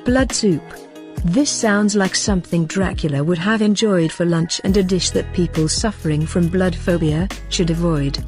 Blood soup. This sounds like something Dracula would have enjoyed for lunch and a dish that people suffering from blood phobia should avoid.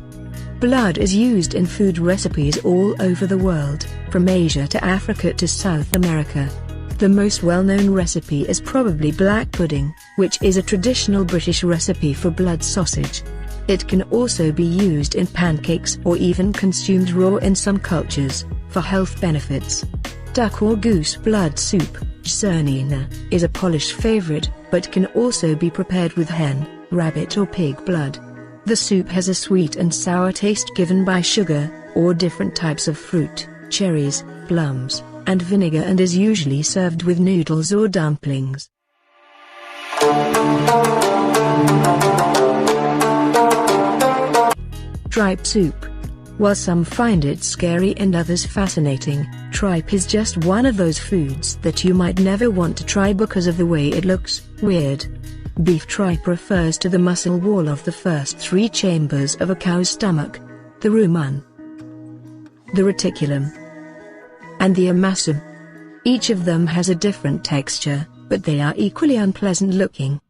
Blood is used in food recipes all over the world, from Asia to Africa to South America. The most well-known recipe is probably black pudding, which is a traditional British recipe for blood sausage. It can also be used in pancakes or even consumed raw in some cultures, for health benefits. Duck or goose blood soup, czernina, is a Polish favorite, but can also be prepared with hen, rabbit or pig blood. The soup has a sweet and sour taste given by sugar, or different types of fruit, cherries, plums, and vinegar, and is usually served with noodles or dumplings. Tripe soup. While some find it scary and others fascinating, tripe is just one of those foods that you might never want to try because of the way it looks weird. Beef tripe refers to the muscle wall of the first three chambers of a cow's stomach: the rumen, the reticulum, and the omasum. Each of them has a different texture, but they are equally unpleasant looking.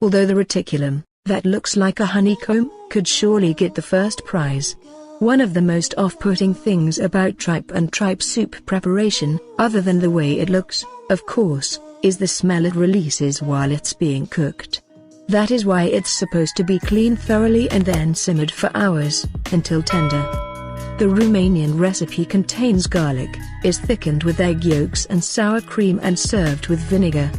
Although the reticulum, that looks like a honeycomb, could surely get the first prize. One of the most off-putting things about tripe and tripe soup preparation, other than the way it looks, of course, is the smell it releases while it's being cooked. That is why it's supposed to be cleaned thoroughly and then simmered for hours, until tender. The Romanian recipe contains garlic, is thickened with egg yolks and sour cream and served with vinegar.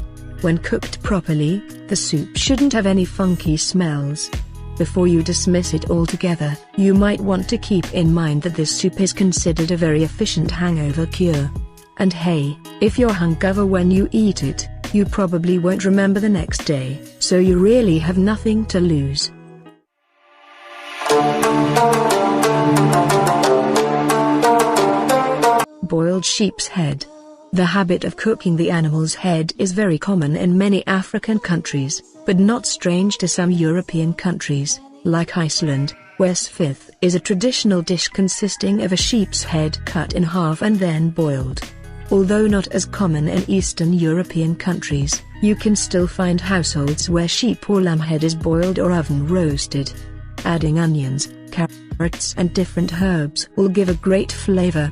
When cooked properly, the soup shouldn't have any funky smells. Before you dismiss it altogether, you might want to keep in mind that this soup is considered a very efficient hangover cure. And hey, if you're hungover when you eat it, you probably won't remember the next day, so you really have nothing to lose. Boiled sheep's head. The habit of cooking the animal's head is very common in many African countries, but not strange to some European countries, like Iceland, where svith is a traditional dish consisting of a sheep's head cut in half and then boiled. Although not as common in Eastern European countries, you can still find households where sheep or lamb head is boiled or oven roasted. Adding onions, carrots and different herbs will give a great flavor.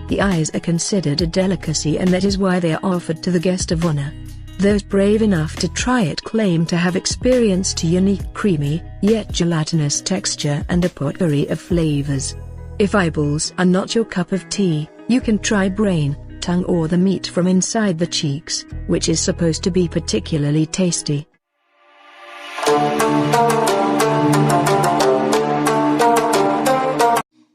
The eyes are considered a delicacy, and that is why they are offered to the guest of honor. Those brave enough to try it claim to have experienced a unique creamy, yet gelatinous texture and a potpourri of flavors. If eyeballs are not your cup of tea, you can try brain, tongue or the meat from inside the cheeks, which is supposed to be particularly tasty.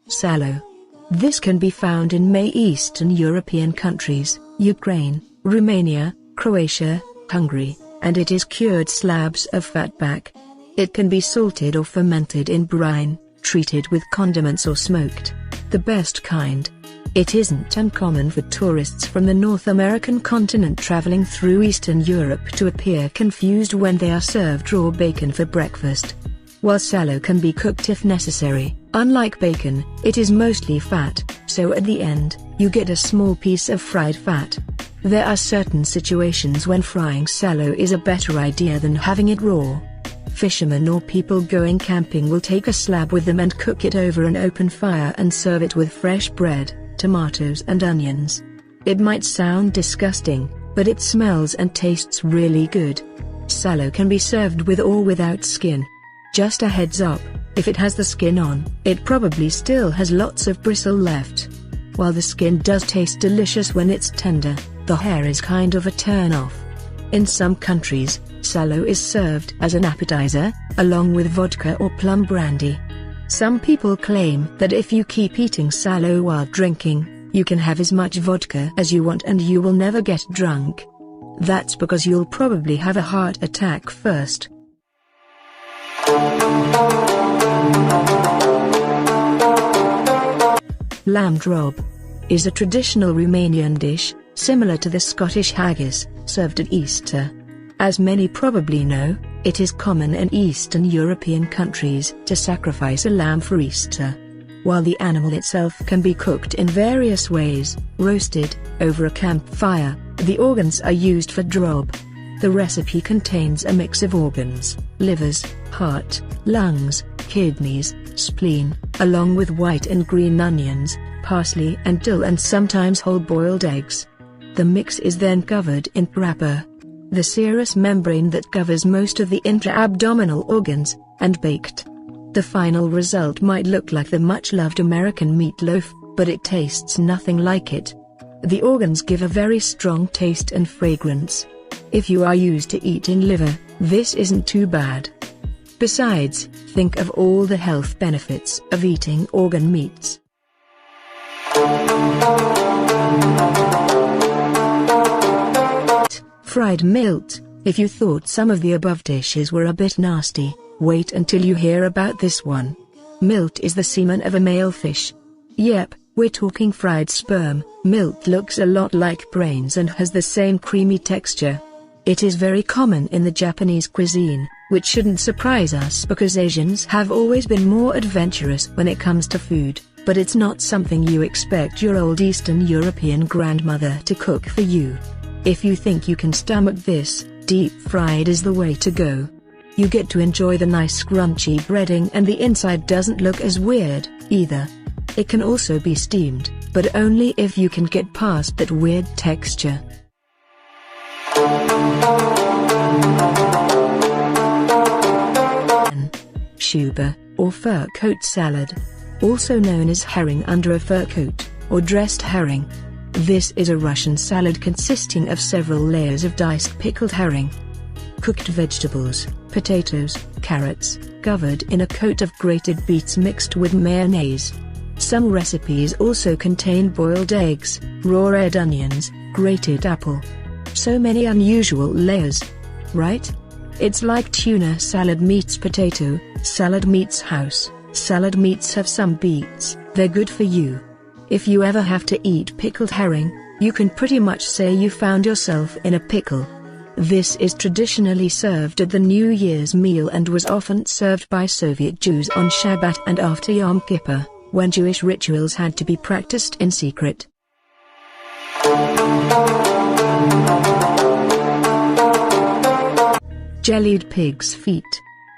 Sallow. This can be found in many Eastern European countries, Ukraine, Romania, Croatia, Hungary, and it is cured slabs of fatback. It can be salted or fermented in brine, treated with condiments or smoked. The best kind. It isn't uncommon for tourists from the North American continent traveling through Eastern Europe to appear confused when they are served raw bacon for breakfast. While sallow can be cooked if necessary, unlike bacon, it is mostly fat, so at the end, you get a small piece of fried fat. There are certain situations when frying sallow is a better idea than having it raw. Fishermen or people going camping will take a slab with them and cook it over an open fire and serve it with fresh bread, tomatoes and onions. It might sound disgusting, but it smells and tastes really good. Sallow can be served with or without skin. Just a heads up, if it has the skin on, it probably still has lots of bristle left. While the skin does taste delicious when it's tender, the hair is kind of a turn-off. In some countries, sallow is served as an appetizer, along with vodka or plum brandy. Some people claim that if you keep eating sallow while drinking, you can have as much vodka as you want and you will never get drunk. That's because you'll probably have a heart attack first. Lamb drop is a traditional Romanian dish, similar to the Scottish haggis, served at Easter. As many probably know, it is common in Eastern European countries to sacrifice a lamb for Easter. While the animal itself can be cooked in various ways, roasted, over a campfire, The organs are used for drob. The recipe contains a mix of organs, livers, heart, lungs, kidneys, spleen, along with white and green onions, parsley and dill, and sometimes whole boiled eggs. The mix is then covered in wrapper, the serous membrane that covers most of the intra-abdominal organs, and baked. The final result might look like the much-loved American meatloaf, but it tastes nothing like it. The organs give a very strong taste and fragrance. If you are used to eating liver, this isn't too bad. Besides, think of all the health benefits of eating organ meats. Fried milt. If you thought some of the above dishes were a bit nasty, wait until you hear about this one. Milt is the semen of a male fish. Yep, we're talking fried sperm. Milt looks a lot like brains and has the same creamy texture. It is very common in the Japanese cuisine, which shouldn't surprise us because Asians have always been more adventurous when it comes to food, but it's not something you expect your old Eastern European grandmother to cook for you. If you think you can stomach this, deep fried is the way to go. You get to enjoy the nice crunchy breading and the inside doesn't look as weird, either. It can also be steamed, but only if you can get past that weird texture. Schuber, or fur coat salad. Also known as herring under a fur coat, or dressed herring. This is a Russian salad consisting of several layers of diced pickled herring, cooked vegetables, potatoes, carrots, covered in a coat of grated beets mixed with mayonnaise. Some recipes also contain boiled eggs, raw red onions, grated apple. So many unusual layers. Right? It's like tuna salad meets potato, salad meets house, salad meets have some beets, they're good for you. If you ever have to eat pickled herring, you can pretty much say you found yourself in a pickle. This is traditionally served at the New Year's meal and was often served by Soviet Jews on Shabbat and after Yom Kippur, when Jewish rituals had to be practiced in secret. Jellied pig's feet.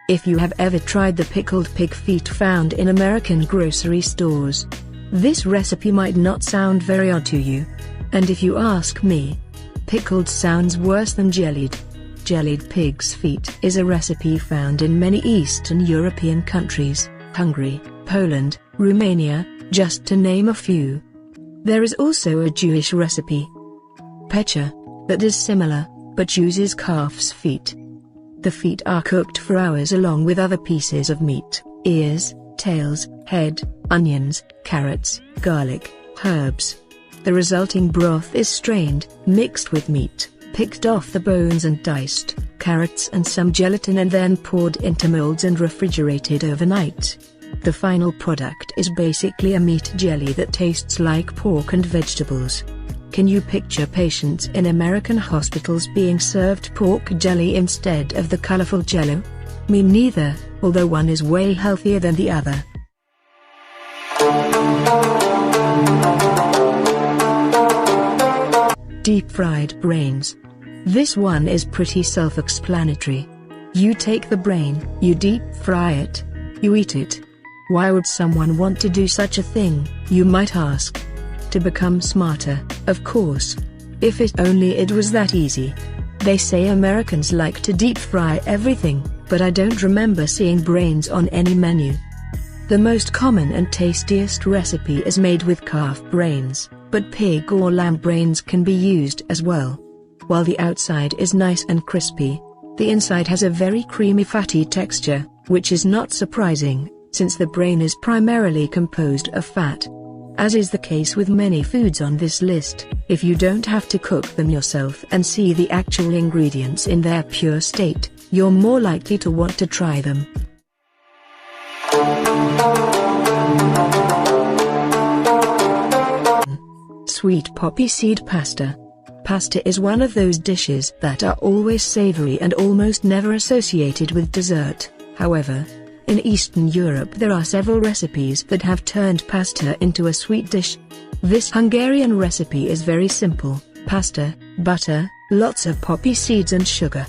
If you have ever tried the pickled pig feet found in American grocery stores, this recipe might not sound very odd to you. And if you ask me, pickled sounds worse than jellied. Jellied pig's feet is a recipe found in many Eastern European countries, Hungary, Poland, Romania, just to name a few. There is also a Jewish recipe, pecha, that is similar, but uses calf's feet. The feet are cooked for hours along with other pieces of meat, ears, tails, head, onions, carrots, garlic, herbs. The resulting broth is strained, mixed with meat, picked off the bones and diced, carrots and some gelatin, and then poured into molds and refrigerated overnight. The final product is basically a meat jelly that tastes like pork and vegetables. Can you picture patients in American hospitals being served pork jelly instead of the colorful jello? Me neither, although one is way healthier than the other. Deep-fried brains. This one is pretty self-explanatory. You take the brain, you deep-fry it, you eat it. Why would someone want to do such a thing, you might ask? To become smarter, of course. If it was that easy. They say Americans like to deep-fry everything, but I don't remember seeing brains on any menu. The most common and tastiest recipe is made with calf brains, but pig or lamb brains can be used as well. While the outside is nice and crispy, the inside has a very creamy fatty texture, which is not surprising, since the brain is primarily composed of fat. As is the case with many foods on this list, if you don't have to cook them yourself and see the actual ingredients in their pure state, you're more likely to want to try them. Sweet poppy seed pasta. Pasta is one of those dishes that are always savory and almost never associated with dessert. However, in Eastern Europe there are several recipes that have turned pasta into a sweet dish. This Hungarian recipe is very simple. pasta, butter, lots of poppy seeds and sugar.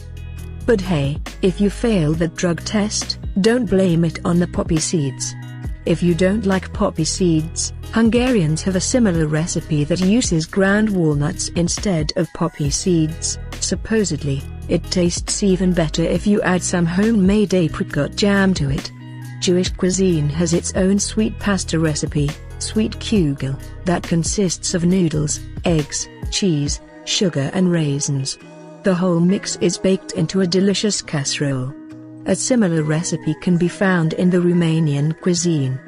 But hey, if you fail that drug test, don't blame it on the poppy seeds. If you don't like poppy seeds, Hungarians have a similar recipe that uses ground walnuts instead of poppy seeds. Supposedly, it tastes even better if you add some homemade apricot jam to it. Jewish cuisine has its own sweet pasta recipe, sweet kugel, that consists of noodles, eggs, cheese, sugar and raisins. The whole mix is baked into a delicious casserole. A similar recipe can be found in the Romanian cuisine.